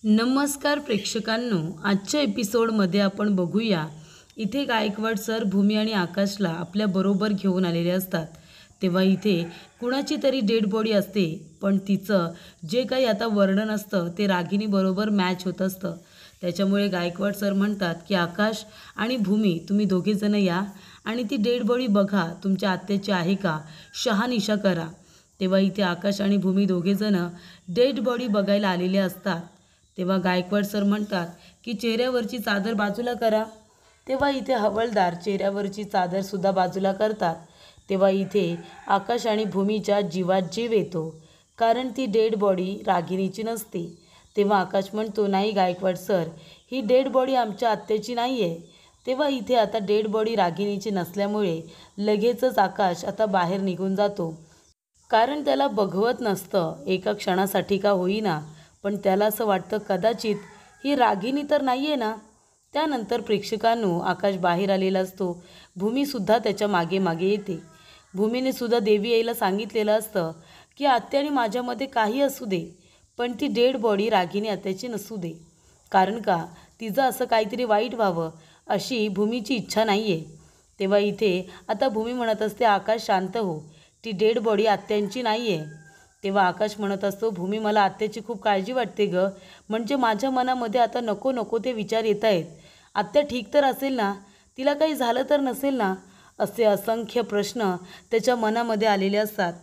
नमस्कार प्रेक्षकांनो, आजच्या एपिसोडमध्ये आपण बघूया. इथे गायकवाड सर भूमी आणि आकाशला आपल्याबरोबर घेऊन आलेले असतात. तेव्हा इथे कुणाची तरी डेड बॉडी असते, पण तिचं जे काही आता वर्णन असतं ते रागिणीबरोबर मॅच होत असतं. त्याच्यामुळे गायकवाड सर म्हणतात की आकाश आणि भूमी तुम्ही दोघेजणं या आणि ती डेड बॉडी बघा, तुमच्या आत्याची आहे का, शहानिशा करा. तेव्हा इथे आकाश आणि भूमी दोघेजणं डेड बॉडी बघायला आलेले असतात. तेव्हा गायकवाड सर म्हणतात की चेहऱ्यावरची चादर बाजूला करा. तेव्हा इथे हवालदार चेहऱ्यावरची चादरसुद्धा बाजूला करतात. तेव्हा इथे आकाश आणि भूमीच्या जीवात जीव येतो, कारण ती डेड बॉडी रागिणीची नसते. तेव्हा आकाश म्हणतो, नाही गायकवाड सर, ही डेड बॉडी आमच्या आत्याची नाही आहे. तेव्हा इथे आता डेड बॉडी रागिणीची नसल्यामुळे लगेचच आकाश आता बाहेर निघून जातो, कारण त्याला बघवत नसतं एका क्षणासाठी का होईना, पण त्याला असं वाटतं कदाचित ही रागिणी तर नाही आहे ना. त्यानंतर प्रेक्षकांनो आकाश बाहेर आलेला असतो. भूमीसुद्धा त्याच्या मागे मागे येते. भूमीने सुद्धा देवी यायला सांगितलेलं असतं की आत्याने माझ्यामध्ये काही असू दे, पण ती डेड बॉडी रागिणी आत्याची नसू दे, कारण का तिचं असं काहीतरी वाईट व्हावं अशी भूमीची इच्छा नाही आहे. तेव्हा इथे आता भूमी म्हणत असते, आकाश शांत हो, ती डेड बॉडी आत्यांची नाही आहे. तेव्हा आकाश म्हणत असतो, भूमी मला आत्याची खूप काळजी वाटते गं, म्हणजे माझ्या मनामध्ये आता नको नको ते विचार येत आहेत. आत्या ठीक तर असेल ना, तिला काही झालं तर नसेल ना, असे असंख्य प्रश्न त्याच्या मनामध्ये आलेले असतात.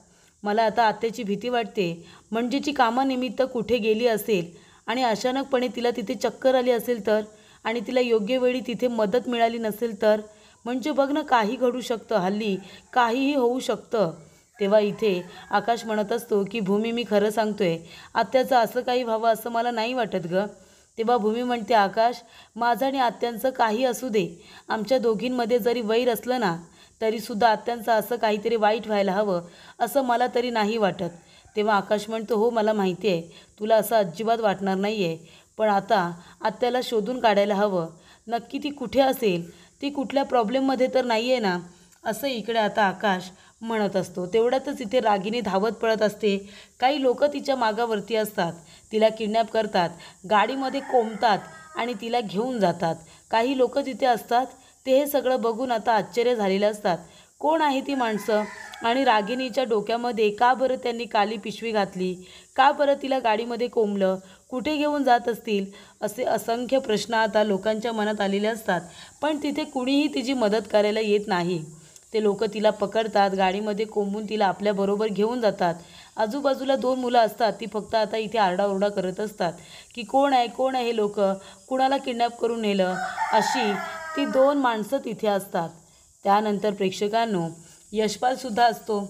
मला आता आत्याची भीती वाटते, म्हणजे ती कामानिमित्त कुठे गेली असेल आणि अचानकपणे तिला तिथे चक्कर आली असेल तर, आणि तिला योग्य वेळी तिथे मदत मिळाली नसेल तर, म्हणजे बघ ना, काही घडू शकतं, हल्ली काहीही होऊ शकतं. तेव्हा इथे आकाश म्हणत असतो की भूमी मी खरं सांगतोय, आत्याचं असं काही व्हावं असं मला नाही वाटत गं. तेव्हा भूमी म्हणते, आकाश माझं आणि आत्यांचं काही असू दे, आमच्या दोघींमध्ये जरी वैर असलं ना, तरीसुद्धा आत्यांचं असं काहीतरी वाईट व्हायला हवं असं मला तरी नाही वाटत. तेव्हा आकाश म्हणतो, हो मला माहिती आहे तुला असं अजिबात वाटणार नाही आहे, पण आता आत्याला शोधून काढायला हवं. नक्की ती कुठे असेल, ती कुठल्या प्रॉब्लेममध्ये तर नाही आहे ना, असं इकडे आता आकाश म्हणत असतो. तेवढ्यातच इथे रागिणी धावत पळत असते. काही लोक तिच्या मागावरती असतात, तिला किडनॅप करतात, गाडीमध्ये कोंबतात आणि तिला घेऊन जातात. काही लोक तिथे असतात, ते हे सगळं बघून आता आश्चर्य झालेले असतात. कोण आहे ती माणसं आणि रागिणीच्या डोक्यामध्ये का बरं त्यांनी काली पिशवी घातली, का बरं तिला गाडीमध्ये कोंबलं, कुठे घेऊन जात असतील, असे असंख्य प्रश्न आता लोकांच्या मनात आलेले असतात. पण तिथे कुणीही तिची मदत करायला येत नाही. ते लोक तिला पकडतात, गाडीमध्ये कोंबून तिला आपल्याबरोबर घेऊन जातात. आजूबाजूला दोन मुलं असतात, ती फक्त आता इथे आरडाओरडा करत असतात की कोण आहे कोण आहे, हे लोक कुणाला किडनॅप करून नेलं, अशी ती दोन माणसं तिथे असतात. त्यानंतर प्रेक्षकांनो यशपालसुद्धा असतो.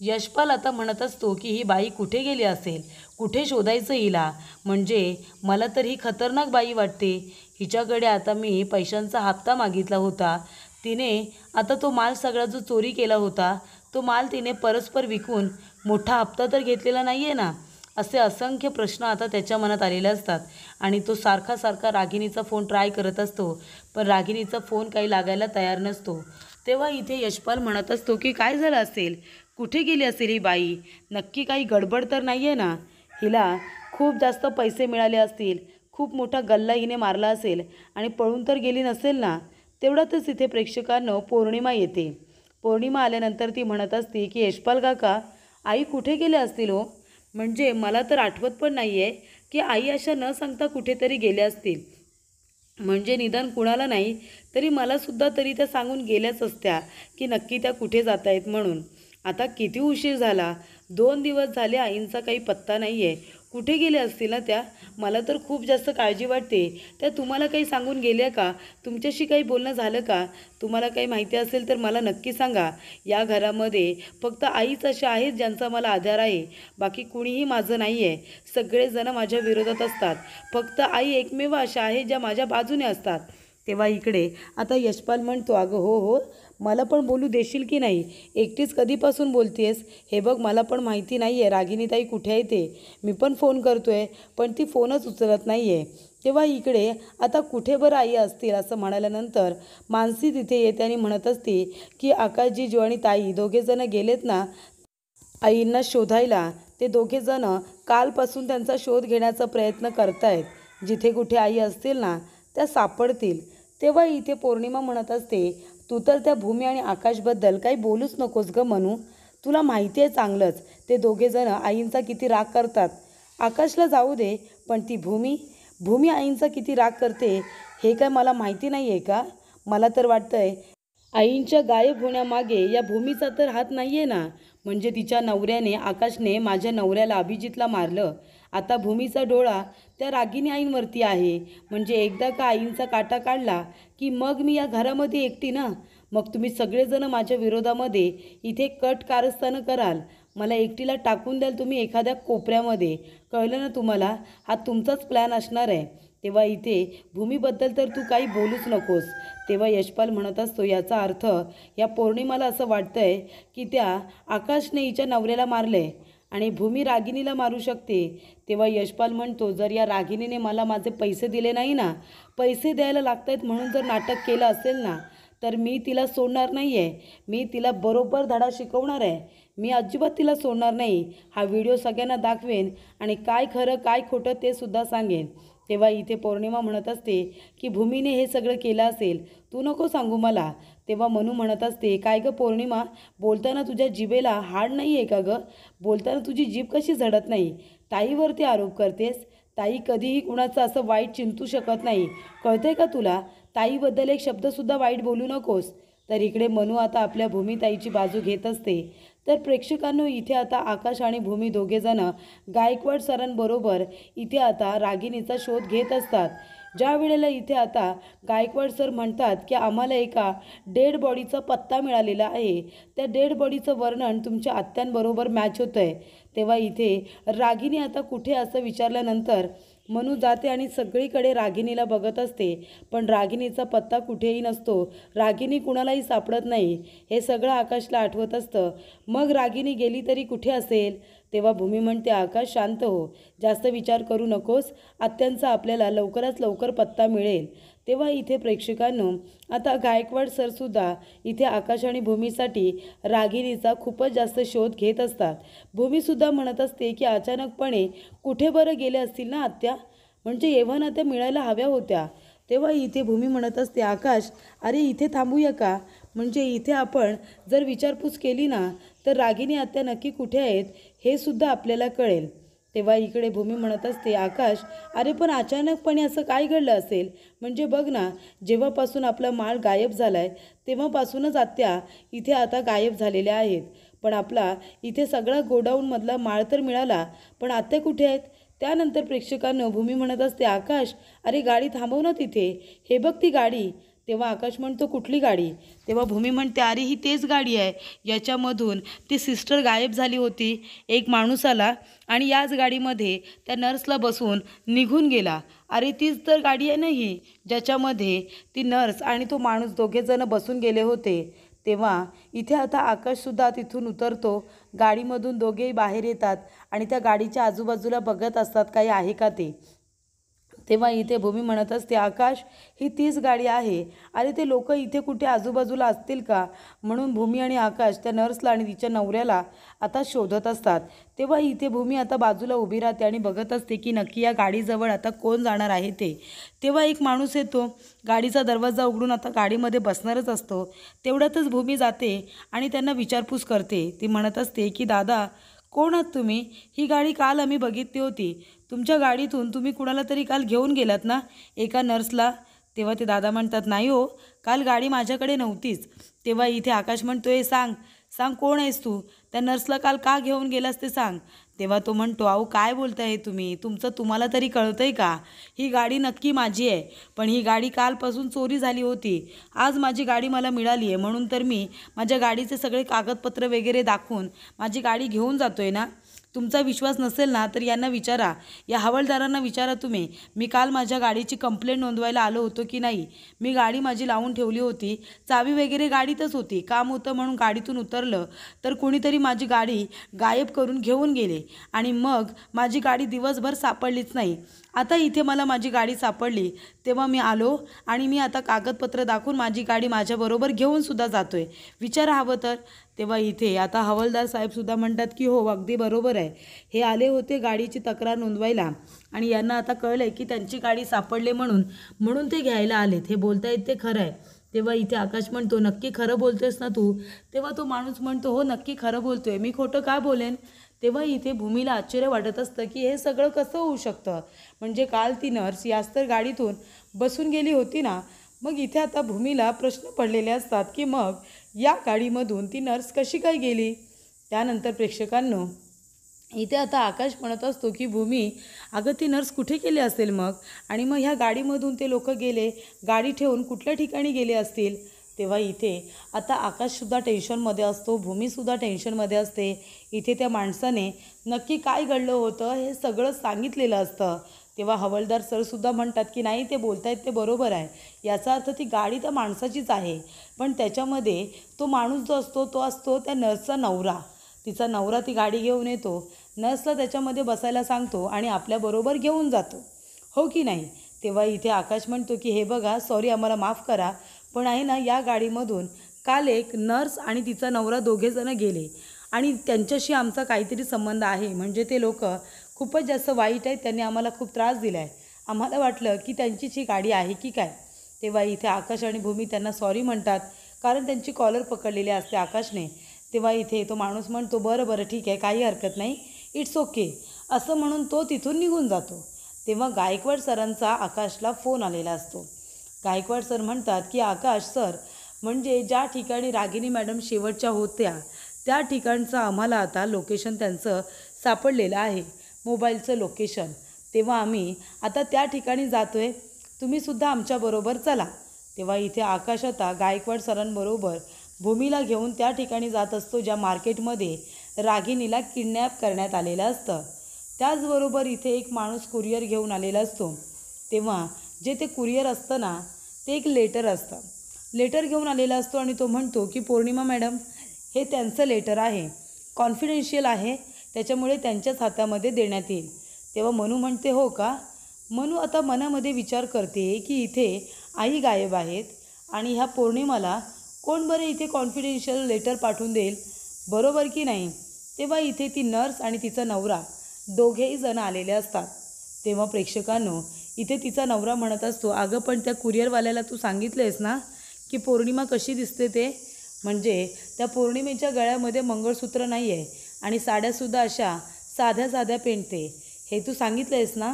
यशपाल आता म्हणत असतो की ही बाई कुठे गेली असेल, कुठे शोधायचं हिला, म्हणजे मला तर ही खतरनाक बाई वाटते. हिच्याकडे आता मी पैशांचा हप्ता मागितला होता, तिने आता तो माल सगळा जो चोरी केला होता तो माल तिने परस्पर विकून मोठा हप्ता तर घेतलेला नाही आहे ना, असे असंख्य प्रश्न आता त्याच्या मनात आलेले असतात. आणि तो सारखा सारखा रागिणीचा फोन ट्राय करत असतो, पण रागिणीचा फोन काही लागायला तयार नसतो. तेव्हा इथे यशपाल म्हणत असतो की काय झालं असेल, कुठे गेली असेल ही बाई, नक्की काही गडबड तर नाही आहे ना, हिला खूप जास्त पैसे मिळाले असतील, खूप मोठा गल्ला हिने मारला असेल आणि पळून तर गेली नसेल ना. तेवढ्यातच इथे प्रेक्षकांनो पौर्णिमा येते. पौर्णिमा आल्यानंतर ती म्हणत असते की यशपाल काका, आई कुठे गेले असतील हो, म्हणजे मला तर आठवत पण नाही आहे की आई अशा न सांगता कुठेतरी गेल्या असतील, म्हणजे निदान कुणाला नाही तरी मलासुद्धा तरी त्या सांगून गेल्याच असत्या की नक्की त्या कुठे जात आहेत म्हणून. आता किती उशीर झाला, 2 दिवस झाले आईंचा काही पत्ता नाही आहे, कुठे गेल्या असतील ना त्या, मला तर खूप जास्त काळजी वाटते. त्या तुम्हाला काही सांगून गेल्या का, तुमच्याशी काही बोलणं झालं का, तुम्हाला काही माहिती असेल तर मला नक्की सांगा. या घरामध्ये फक्त आईच अशा आहेत ज्यांचा मला आधार आहे, बाकी कुणीही माझं नाही आहे, सगळेजण माझ्या विरोधात असतात, फक्त आई एकमेव अशा आहेत ज्या माझ्या बाजूने असतात. तेव्हा इकडे आता यशपाल म्हणतो, अगं हो हो, मला पण बोलू देशील की नाही, एकटीच कधीपासून बोलतेस, हे बघ मला पण माहिती नाही आहे रागिणीताई कुठे आहे ते, मी पण फोन करतो आहे पण ती फोनच उचलत नाही आहे. तेव्हा इकडे आता कुठे बरं आई असतील असं म्हणाल्यानंतर मानसी तिथे येते आणि म्हणत असते की आकाशजी जो आणि ताई दोघेजणं गेलेत ना आईंना शोधायला, ते दोघेजणं कालपासून त्यांचा शोध घेण्याचा प्रयत्न करतायत. जिथे कुठे आई असतील ना त्या सापडतील. तेव्हा इथे पौर्णिमा म्हणत असते, तू तर त्या भूमी आणि आकाशबद्दल काही बोलूच नकोस गं मनू. तुला माहिती आहे चांगलंच ते दोघेजण आईंचा किती राग करतात. आकाशला जाऊ दे, पण ती भूमी आईंचा किती राग करते हे काय मला माहिती नाही आहे का? मला तर वाटतंय आईंच्या गायब होण्यामागे या भूमीचा तर हात नाही आहे ना. म्हणजे तिच्या नवऱ्याने आकाशने माझ्या नवऱ्याला अभिजितला मारलं. आता भूमीचा डोळा त्या रागिनी आईंवरती आहे. म्हणजे एकदा का आईंचा काटा काढला की मग मी या घरामध्ये एकटी ना. मग तुम्ही सगळेजण माझ्या विरोधामध्ये इथे कट कारस्थानं कराल. मला एकटीला टाकून द्याल तुम्ही एखाद्या कोपऱ्यामध्ये. कळलं ना तुम्हाला? हा तुमचाच प्लॅन असणार आहे. तेव्हा इथे भूमीबद्दल तर तू काही बोलूच नकोस. तेव्हा यशपाल म्हणत असतो, याचा अर्थ या पौर्णिमाला असं वाटतंय की त्या आकाशने हिच्या नवऱ्याला मारले आणि भूमी रागिनीला मारू शकते. तेव्हा यशपाल म्हणतो, जर या रागिनीने मला माझे पैसे दिले नाही ना, पैसे द्यायला लागत आहेत म्हणून जर नाटक केलं असेल ना, तर मी तिला सोडणार नाही आहे. मी तिला बरोबर धडा शिकवणार आहे. मी अजिबात तिला सोडणार नाही. हा व्हिडिओ सगळ्यांना दाखवेन आणि काय खरं काय खोटं ते सुद्धा सांगेन. तेव्हा इथे पौर्णिमा म्हणत असते की भूमीने हे सगळं केलं असेल, तू नको सांगू मला. तेव्हा मनू म्हणत असते, काय गं पौर्णिमा, बोलताना तुझ्या जिभेला हाड नाही आहे का गं? बोलताना तुझी जीभ कशी झडत नाही? ताईवरती आरोप करतेस. ताई कधीही कुणाचं असं वाईट चिंतू शकत नाही. कळतंय का तुला? ताईबद्दल एक शब्दसुद्धा वाईट बोलू नकोस. तर इकडे मनू आता आपल्या भूमीताईची बाजू घेत असते. तर प्रेक्षकांनो, इथे आता आकाश आणि भूमी दोघेजण गायकवाड सरांबरोबर इथे आता रागिनीचा शोध घेत असतात. ज्या वेळेला इथे आता गायकवाड सर म्हणतात की आम्हाला एका डेड बॉडीचा पत्ता मिळालेला आहे, त्या डेड बॉडीचं वर्णन तुमच्या आत्यांबरोबर मॅच होतं आहे. तेव्हा इथे रागिनी आता कुठे असं विचारल्यानंतर मनू जाते आणि सगळीकडे रागिनीला बघत असते. पण रागिनीचा पत्ता कुठेही नसतो. रागिनी कुणालाही सापडत नाही. हे सगळं आकाशला आठवत असतं. मग रागिनी गेली तरी कुठे असेल? तेव्हा भूमी म्हणते, आकाश शांत हो, जास्त विचार करू नकोस. आत्यांचा आपल्याला लवकरात लवकर पत्ता मिळेल. तेव्हा इथे प्रेक्षकांनो, आता गायकवाड सरसुद्धा इथे आकाश आणि भूमीसाठी रागिनीचा खूपच जास्त शोध घेत असतात. भूमीसुद्धा म्हणत असते की अचानकपणे कुठे बरं गेले असतील ना आत्या, म्हणजे एव्हा त्या मिळायला हव्या होत्या. तेव्हा इथे भूमी म्हणत असते, आकाश अरे इथे थांबूया का? म्हणजे इथे आपण जर विचारपूस केली ना तर रागिनी आत्या नक्की कुठे आहेत हे सुद्धा आपल्याला कळेल. तेव्हा इकडे भूमी म्हणत असते, आकाश अरे पण अचानकपणे असं काय घडलं असेल? म्हणजे बघ ना, जेव्हापासून आपला माल गायब झाला आहे तेव्हापासूनच आत्या इथे आता गायब झालेल्या आहेत. पण आपला इथे सगळा गोडाऊनमधला माल तर मिळाला, पण आत्या कुठे आहेत? त्यानंतर प्रेक्षकांनो, भूमी म्हणत असते, आकाश अरे गाडी थांबव ना तिथे, हे बघ ती गाडी. तेव्हा आकाश म्हणतो, कुठली गाडी? तेव्हा भूमी म्हणते, अरे ही तेच गाडी आहे, याच्यामधून ती सिस्टर गायब झाली होती. एक माणूस आला आणि याच गाडीमध्ये त्या नर्सला बसवून निघून गेला. अरे तीच तर गाडी आहे ना ही, ज्याच्यामध्ये ती नर्स आणि तो माणूस दोघेजण बसून गेले होते. तेव्हा इथे आता आकाशसुद्धा तिथून उतरतो. गाडीमधून दोघेही बाहेर येतात आणि त्या गाडीच्या आजूबाजूला बघत असतात काही आहे का ते. तेव्हा इथे भूमी म्हणत असते, आकाश ही तीच गाडी आहे. अरे ते लोक इथे कुठे आजूबाजूला असतील का? म्हणून भूमी आणि आकाश त्या नर्सला आणि तिच्या नवऱ्याला आता शोधत असतात. तेव्हा इथे भूमी आता बाजूला उभी राहते आणि बघत असते की नक्की या गाडीजवळ आता कोण जाणार आहे ते. तेव्हा एक माणूस येतो, गाडीचा दरवाजा उघडून आता गाडीमध्ये बसणारच असतो. तेवढ्यातच भूमी जाते आणि त्यांना विचारपूस करते. ती म्हणत असते की दादा कोण आहात तुम्ही? ही गाडी काल आम्ही बघितली होती. तुमच्या गाडीतून तुम्ही कुणाला तरी काल घेऊन गेलात ना, एका नर्सला? तेव्हा ते दादा म्हणतात, नाही हो, काल गाडी माझ्याकडे नव्हतीच. तेव्हा इथे आकाश म्हणतोय, सांग कोण आहेस तू? त्या नर्सला काल का घेऊन गेलास ते सांग. तेव्हा तो म्हणतो, अहो काय बोलताय तुम्ही? तुम्हाला तरी कळतंय का? ही गाडी नक्की माझी आहे, पण ही गाडी कालपासून चोरी झाली होती. आज माझी गाडी मला मिळाली आहे, म्हणून तर मी माझ्या गाडीचे सगळे कागदपत्र वगैरे दाखवून माझी गाडी घेऊन जातोय ना. तुमचा विश्वास नसेल ना तर यांना विचारा, या हवालदारांना विचारा तुम्ही, मी काल माझ्या गाडीची कंप्लेंट नोंदवायला आलो होतो की नाही. मी गाडी माझी लावून ठेवली होती, चावी वगैरे गाडीतच होती. काम होतं म्हणून गाडीतून उतरलं तर कोणीतरी माझी गाडी गायब करून घेऊन गेले आणि मग माझी गाडी दिवसभर सापडलीच नाही. आता इथे मला माझी गाडी सापडली, तेव्हा मी आलो आणि मी आता कागदपत्र दाखवून माझी गाडी माझ्याबरोबर घेऊनसुद्धा जातो आहे, विचारा हवं तर. तेव्हा इथे आता हवालदार साहेबसुद्धा म्हणतात की हो अगदी बरोबर आहे, हे आले होते गाडीची तक्रार नोंदवायला आणि यांना आता कळलं आहे की त्यांची गाडी सापडले म्हणून ते घ्यायला आलेत, हे बोलतायत ते खरं आहे. तेव्हा इथे आकाश म्हणतो नक्की खरं बोलतोयस ना तू? तेव्हा तो माणूस म्हणतो हो नक्की खरं बोलतोय, मी खोटं का बोलेन? तेव्हा इथे भूमीला आश्चर्य वाटत असतं की हे सगळं कसं होऊ शकतं, म्हणजे काल ती नर्स याच तर गाडीतून बसून गेली होती ना. मग इथे आता भूमीला प्रश्न पडलेले असतात की मग या गाडीमधून ती नर्स कशी काय गेली. त्यानंतर प्रेक्षकांनो इथे आता आकाश म्हणत असतो की भूमी अगं ती नर्स कुठे गेली असेल मग, आणि मग ह्या गाडीमधून ते लोक गेले, गाडी ठेवून कुठल्या ठिकाणी गेले असतील. तेव्हा इथे आता आकाशसुद्धा टेन्शनमध्ये असतो, भूमीसुद्धा टेन्शनमध्ये असते. इथे त्या माणसाने नक्की काय घडलं होतं हे सगळं सांगितलेलं असतं. तेव्हा हवालदार सरसुद्धा म्हणतात की नाही ते बोलतायत ते बरोबर आहे, याचा अर्थ ती गाडी त्या माणसाचीच आहे, पण त्याच्यामध्ये तो माणूस जो असतो तो असतो त्या नर्सचा नवरा. तिचा नवरा ती गाडी घेऊन येतो, नर्सला त्याच्यामध्ये बसायला सांगतो आणि आपल्याबरोबर घेऊन जातो, हो की नाही. तेव्हा इथे आकाश म्हणतो की हे बघा सॉरी आम्हाला माफ करा, पण आहे ना या गाडीमधून काल एक नर्स आणि तिचा नवरा दोघेजणं गेले आणि त्यांच्याशी आमचा काहीतरी संबंध आहे, म्हणजे ते लोक खूपच जास्त वाईट आहेत, त्यांनी आम्हाला खूप त्रास दिला आहे, आम्हाला वाटलं की त्यांचीच ही गाडी आहे की काय. तेव्हा इथे आकाश आणि भूमी त्यांना सॉरी म्हणतात, कारण त्यांची कॉलर पकडलेली असते आकाशने. तेव्हा इथे तो माणूस म्हणतो बरं ठीक आहे काही हरकत नाही, इट्स ओके, असं म्हणून तो तिथून निघून जातो. तेव्हा गायकवाड सरांचा आकाशला फोन आलेला असतो. गायकवाड सर म्हणतात की आकाश सर, म्हणजे ज्या ठिकाणी रागिनी मॅडम शेवटच्या होत्या त्या ठिकाणचं आम्हाला आता लोकेशन त्यांचं सापडलेलं आहे, मोबाईलचं लोकेशन. तेव्हा आम्ही आता त्या ठिकाणी जातो आहे, तुम्हीसुद्धा आमच्याबरोबर चला. तेव्हा इथे आकाश आता गायकवाड सरांबरोबर भूमीला घेऊन त्या ठिकाणी जात असतो ज्या मार्केटमध्ये रागिनीला किडनॅप करण्यात आलेलं असतं. त्याचबरोबर इथे एक माणूस कुरिअर घेऊन आलेला असतो. तेव्हा जे ते कुरिअर असतं ना ते एक लेटर असतं, लेटर घेऊन आलेला असतो आणि तो म्हणतो की पौर्णिमा मॅडम हे त्यांचं लेटर आहे, कॉन्फिडेन्शियल आहे, त्याच्यामुळे त्यांच्याच हातामध्ये देण्यात येईल. तेव्हा मनू म्हणते हो का. मनू आता मनामध्ये विचार करते की इथे आई गायब आहेत आणि ह्या पौर्णिमाला कोण बरं इथे कॉन्फिडेन्शियल लेटर पाठवून देईल, बरोबर की नाही. तेव्हा इथे ती नर्स आणि तिचा नवरा दोघेही जण आलेले असतात. तेव्हा प्रेक्षकांनो इथे तिचा नवरा म्हणत असतो अगं पण त्या कुरिअरवाल्याला तू सांगितलेस ना की पौर्णिमा कशी दिसते ते, म्हणजे त्या पौर्णिमेच्या गळ्यामध्ये मंगळसूत्र नाही आहे आणि साड्यासुद्धा अशा साध्या साध्या पेंटते, हे तू सांगितलेस ना.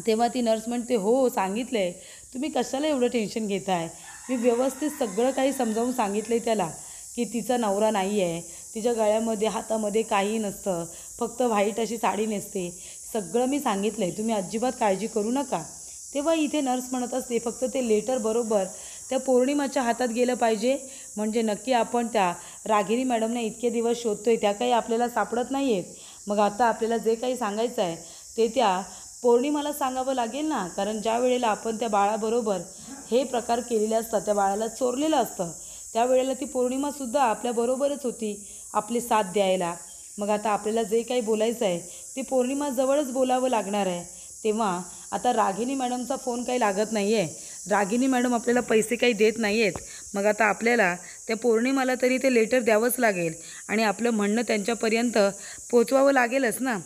तेव्हा ती नर्स म्हणते हो सांगितलं आहे, तुम्ही कशाला एवढं टेन्शन घेताय, मी व्यवस्थित सगळं काही समजावून सांगितलं आहे त्याला की तिचा नवरा नाही आहे, तिच्या गळ्यामध्ये हातामध्ये काही नसतं, फक्त व्हाईट अशी साडी नेसते, सगळं मी सांगितलं आहे, तुम्ही अजिबात काळजी करू नका. तेव्हा इथे नर्स म्हणत असते फक्त ते लेटर बरोबर त्या पौर्णिमाच्या हातात गेलं पाहिजे, म्हणजे नक्की आपण त्या रागिनी मॅडमने इतके दिवस शोधतोय त्या काही आपल्याला सापडत नाही आहेत. मग आता आपल्याला जे काही सांगायचं आहे ते त्या पौर्णिमाला सांगावं लागेल ना, कारण ज्या वेळेला आपण त्या बाळाबरोबर हे प्रकार केलेले असतात, त्या बाळाला चोरलेलं असतं, त्यावेळेला ती पौर्णिमासुद्धा आपल्याबरोबरच होती आपली साथ द्यायला. मग आता आपल्याला जे काही बोलायचं आहे ते पौर्णिमाजवळच बोलावं लागणार आहे. तेव्हा आता रागिनी मॅडमचा फोन काही लागत नाही आहे, रागिनी मॅडम आपल्याला पैसे काही देत नाही आहेत, मग आता आपल्याला त्या पौर्णिमाला तरी ते लेटर द्यावंच लागेल आणि आपलं म्हणणं त्यांच्यापर्यंत पोचवावं लागेलच ना.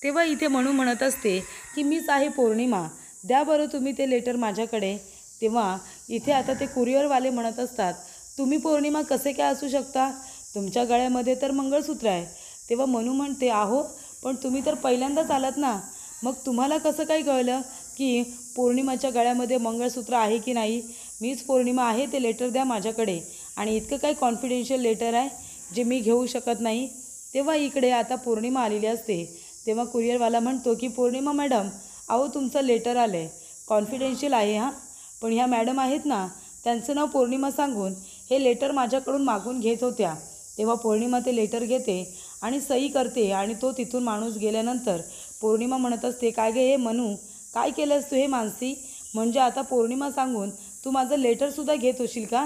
तेव्हा इथे म्हणत असते की मीच आहे पौर्णिमा, द्या बरं तुम्ही ते लेटर माझ्याकडे. तेव्हा इथे आता ते कुरिअरवाले म्हणत असतात तुम्ही पौर्णिमा कसे काय असू शकता, तुमच्या गळ्यामध्ये तर मंगळसूत्र आहे. तेव्हा मनू म्हणते आहो पण तुम्ही तर पहिल्यांदाच आलात ना, मग तुम्हाला कसं काय कळलं की पौर्णिमाच्या गळ्यामध्ये मंगळसूत्र आहे की नाही, मीच पौर्णिमा आहे, ते लेटर द्या माझ्याकडे. आणि इतकं काही कॉन्फिडेन्शियल लेटर आहे जे मी घेऊ शकत नाही. तेव्हा इकडे आता पौर्णिमा आलेली असते. तेव्हा कुरिअरवाला म्हणतो की पौर्णिमा मॅडम अहो तुमचं लेटर आलं आहे, कॉन्फिडेन्शियल आहे हां, पण ह्या मॅडम आहेत ना त्यांचं नाव पौर्णिमा सांगून हे लेटर माझ्याकडून मागून घेत होत्या. तेव्हा पौर्णिमा ते लेटर घेते आणि सही करते आणि तो तिथून माणूस गेल्यानंतर पौर्णिमा म्हणत असते काय गे हे मनू काय केलंस तू हे मानसी, म्हणजे आता पौर्णिमा सांगून तू माझं लेटरसुद्धा घेत होशील का,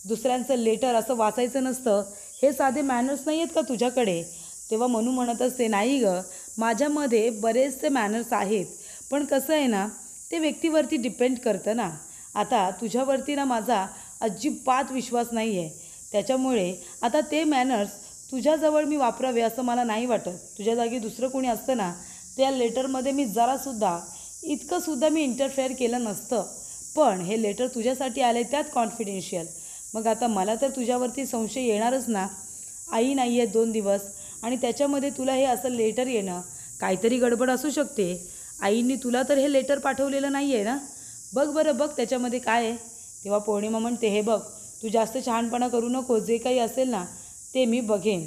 दुसऱ्यांचं लेटर असं वाचायचं नसतं, हे साधे मॅनर्स नाही आहेत का तुझ्याकडे. तेव्हा मनू म्हणत असते नाही गं माझ्यामध्ये बरेचसे मॅनर्स आहेत, पण कसं आहे ना, ते व्यक्तीवरती डिपेंड करतं ना. आता तुझ्यावरती ना माझा अजिबात विश्वास नाही आहे. त्याच्यामुळे आता ते मॅनर्स तुझ्याजवळ मी वापरावे असं मला नाही वाटत. तुझ्या जागी दुसरं कोणी असतं ना, त्या लेटरमध्ये मी जरासुद्धा इतकंसुद्धा मी इंटरफेअर केलं नसतं. पण हे लेटर तुझ्यासाठी आलं आहे, त्यात कॉन्फिडेन्शियल. मग आता मला तर तुझ्यावरती संशय येणारच ना. आई नाही आहे 2 दिवस आणि त्याच्यामध्ये तुला हे असं लेटर येणं, काहीतरी गडबड असू शकते. आईंनी तुला तर हे लेटर पाठवलेलं नाही आहे ना. बघ बरं, बघ त्याच्यामध्ये काय आहे. तेव्हा पौर्णिमा म्हणते, हे बघ, तू जास्त शहाणपणा करू नको. जे काही असेल ना ते मी बघेन.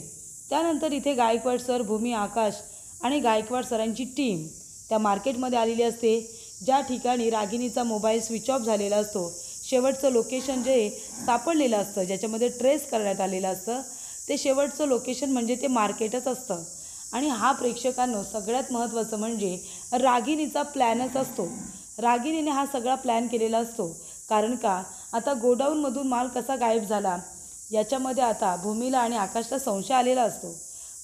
त्यानंतर इथे गायकवाड सर, भूमी, आकाश आणि गायकवाड सरांची टीम त्या मार्केटमध्ये आलेली असते, ज्या ठिकाणी रागिणीचा मोबाईल स्विच ऑफ झालेला असतो. शेवटचं लोकेशन जे सापडलेलं असतं, ज्याच्यामध्ये ट्रेस करण्यात आलेलं असतं, ते शेवटचं लोकेशन म्हणजे ते मार्केटच असतं. आणि हा प्रेक्षकांनो सगळ्यात महत्त्वाचं म्हणजे रागिणीचा प्लॅनच असतो. रागिणीने हा सगळा प्लॅन केलेला असतो. कारण का, आता गोडाऊनमधून माल कसा गायब झाला याच्यामध्ये आता भूमीला आणि आकाशला संशय आलेला असतो.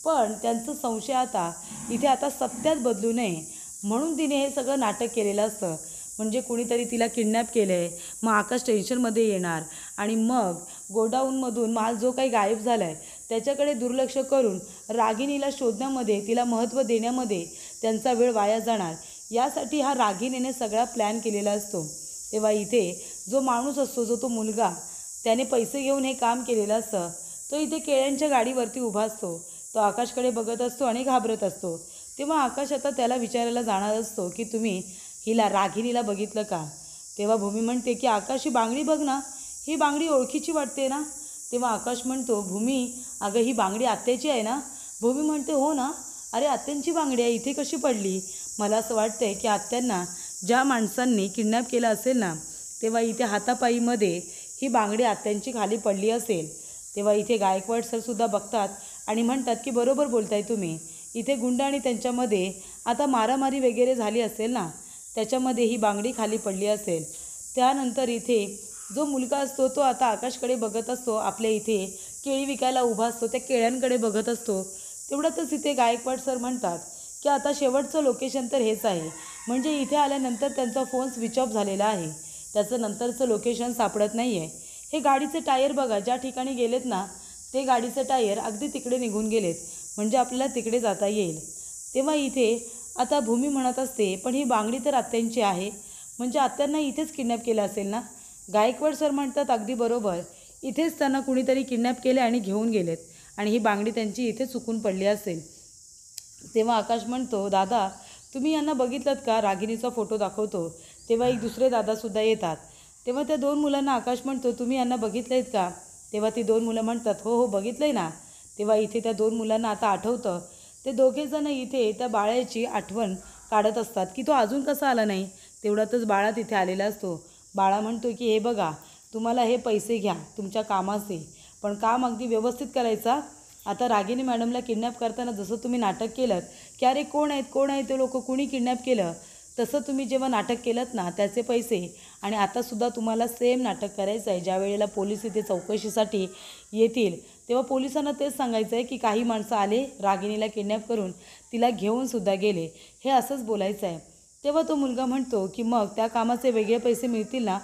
पण त्यांचं संशय आता सत्यात बदलू नये म्हणून तिने हे सगळं नाटक केलेलं असतं. म्हणजे कुणीतरी तिला किडनॅप केलं आहे, मग आकाश टेन्शनमध्ये येणार आणि मग गोडाऊनमधून माल जो काही गायब झाला आहे त्याच्याकडे दुर्लक्ष करून रागिणीला शोधण्यामध्ये, तिला महत्त्व देण्यामध्ये त्यांचा वेळ वाया जाणार. यासाठी हा रागिणीने सगळा प्लॅन केलेला असतो. तेव्हा इथे जो माणूस असतो, जो तो मुलगा, त्याने पैसे घेऊन हे काम केलेलं असतं, तो इथे केळ्यांच्या गाडीवरती उभा असतो. तो आकाशकडे बघत असतो आणि घाबरत असतो. तेव्हा आकाश आता त्याला विचारायला जाणार असतो की तुम्ही रागिणीला बघितलं का. तेव्हा भूमी म्हणते की आकाश, ही बांगडी बघ ना, ही बांगडी ओळखीची वाटते ना. तेव्हा आकाश म्हणतो, भूमी अगं ही बांगडी आत्याची आहे ना. भूमी म्हणते, हो ना, अरे आत्यांची बांगडी आहे, इथे कशी पडली. मला असं वाटतंय की आत्यांना ज्या माणसांनी किडनॅप केलं असेल ना, तेव्हा इथे हातापायीमध्ये ही बांगडी आत्यांची खाली पडली असेल. तेव्हा इथे गायकवाड सरसुद्धा बघतात आणि म्हणतात की बरोबर बोलताय तुम्ही. इथे गुंड आणि त्यांच्यामध्ये आता मारामारी वगैरे झाली असेल ना, त्याच्यामध्ये ही बांगडी खाली पडली असेल. त्यानंतर इथे जो मुलगा असतो तो आता आकाशकडे बघत असतो. आपल्या इथे केळी विकायला उभा असतो, त्या केळ्यांकडे बघत असतो. तेवढ्यातच इथे गायकवाड सर म्हणतात की आता शेवटचं लोकेशन तर हेच आहे. म्हणजे इथे आल्यानंतर त्यांचा फोन स्विच ऑफ झालेला आहे, त्याचं नंतरचं लोकेशन सापडत नाही आहे. हे गाडीचे टायर बघा, ज्या ठिकाणी गेलेत ना ते गाडीचे टायर अगदी तिकडे निघून गेलेत, म्हणजे आपल्याला तिकडे जाता येईल. तेव्हा इथे आता भूमी म्हणत असते, पण ही बांगडी तर आत्यांची आहे, म्हणजे आत्यांना इथेच किडनॅप केलं असेल ना. गायकवाड सर म्हणतात, अगदी बरोबर, इथेच त्यांना कुणीतरी किडनॅप केले आणि घेऊन गेलेत आणि ही बांगडी त्यांची इथे चुकून पडली असेल. तेव्हा आकाश म्हणतो, दादा तुम्ही यांना बघितलं का. रागिणीचा फोटो दाखवतो तेव्हा एक दुसरे दादासुद्धा येतात. तेव्हा त्या 2 मुलांना आकाश म्हणतो, तुम्ही यांना बघितलं आहेत का. तेव्हा ती 2 मुलं म्हणतात, हो हो बघितलं आहे ना. तेव्हा इथे त्या 2 मुलांना आता आठवतं. ते दोघेजणं इथे त्या बाळ्याची आठवण काढत असतात की तो अजून कसा आला नाही. तेवढ्यातच बाळा तिथे आलेला असतो. बाळा म्हणतो की हे बघा, तुम्हाला हे पैसे घ्या तुमच्या कामाचे, पण काम अगदी व्यवस्थित करायचा. आता रागिणी मॅडमला किडनॅप करताना जसं तुम्ही नाटक केलं की अरे कोण आहेत ते लोक, कुणी किडनॅप केलं, तसं तुम्ही जेव्हा नाटक केलं ना त्याचे पैसे, आणि आतासुद्धा तुम्हाला सेम नाटक करायचं आहे. ज्या वेळेला पोलीस इथे चौकशीसाठी येतील तेव्हा पोलिसांना तेच सांगायचं आहे की काही माणसं आले, रागिणीला किडनॅप करून तिला घेऊनसुद्धा गेले, हे असंच बोलायचं आहे. तेव्हा तो मुलगा म्हणतो की मग त्या कामाचे वेगळे पैसे मिळतील ना.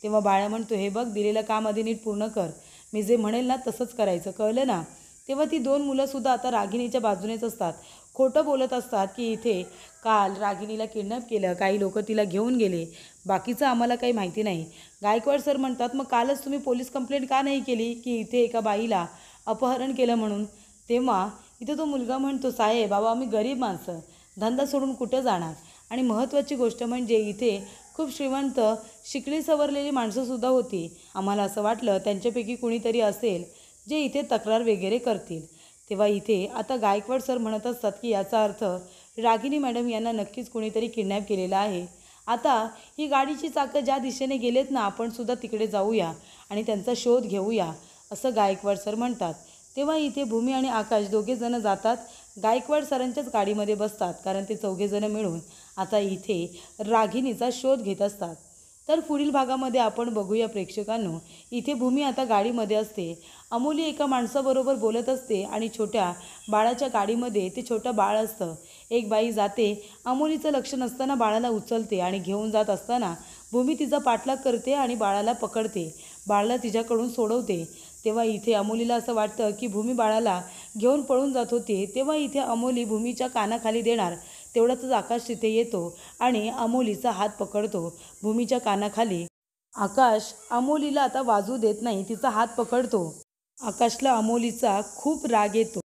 तेव्हा बाळा म्हणतो, हे बघ, दिलेलं काम आधी नीट पूर्ण कर, मी जे म्हणेल ना तसंच करायचं, कळलं ना. तेव्हा ती 2 मुलंसुद्धा आता रागिणीच्या बाजूनेच असतात. खोटं बोलत असतात की इथे काल रागिणीला किडनॅप केलं, काही लोक तिला घेऊन गेले, बाकीचं आम्हाला काही माहिती नाही. गायकवाड सर म्हणतात, मग कालच तुम्ही पोलीस कंप्लेंट का नाही केली की इथे एका बाईला अपहरण केलं म्हणून. तेव्हा इथे तो मुलगा म्हणतो, साहेब बाबा आम्ही गरीब माणसं, धंदा सोडून कुठं जाणार. आणि महत्त्वाची गोष्ट म्हणजे इथे खूप श्रीमंत, शिकली सवरलेली माणसंसुद्धा होती. आम्हाला असं वाटलं त्यांच्यापैकी कुणीतरी असेल जे इथे तक्रार वगैरे करतील. तेव्हा इथे आता गायकवाड सर म्हणत असतात की याचा अर्थ रागिणी मॅडम यांना नक्कीच कुणीतरी किडनॅप केलेला आहे. आता ही गाडीची चाकं ज्या दिशेने गेलेत ना, आपण सुद्धा तिकडे जाऊया आणि त्यांचा शोध घेऊया, असं गायकवाड सर म्हणतात. तेव्हा इथे भूमी आणि आकाश दोघेजणं जातात, गायकवाड सरांच्याच गाडीमध्ये बसतात, कारण ते चौघेजणं मिळून आता इथे रागिणीचा शोध घेत असतात. तर पुढील भागामध्ये आपण बघूया प्रेक्षकांनो, इथे भूमी आता गाडीमध्ये असते. अमोली एका माणसाबरोबर बोलत असते आणि छोट्या बाळाच्या गाडीमध्ये ते छोटं बाळ असतं. एक बाई जाते, अमोलीचं लक्ष नसताना बाळाला उचलते आणि घेऊन जात असताना भूमी तिचा पाठलाग करते आणि बाळाला पकडते. बाळाला तिच्याकडून सोडवते. तेव्हा इथे अमोलीला असं वाटतं की भूमी बाळाला घेऊन पळून जात होती. तेव्हा इथे अमोली भूमीच्या कानाखाली देणार तेवढ्यातच आकाश तिथे येतो आणि अमोलीचा हात पकडतो भूमीच्या कानाखाली. आकाश अमोलीला आता वाजू देत नाही, तिचा हात पकडतो. आकाशला अमोलीचा खूप राग येतो.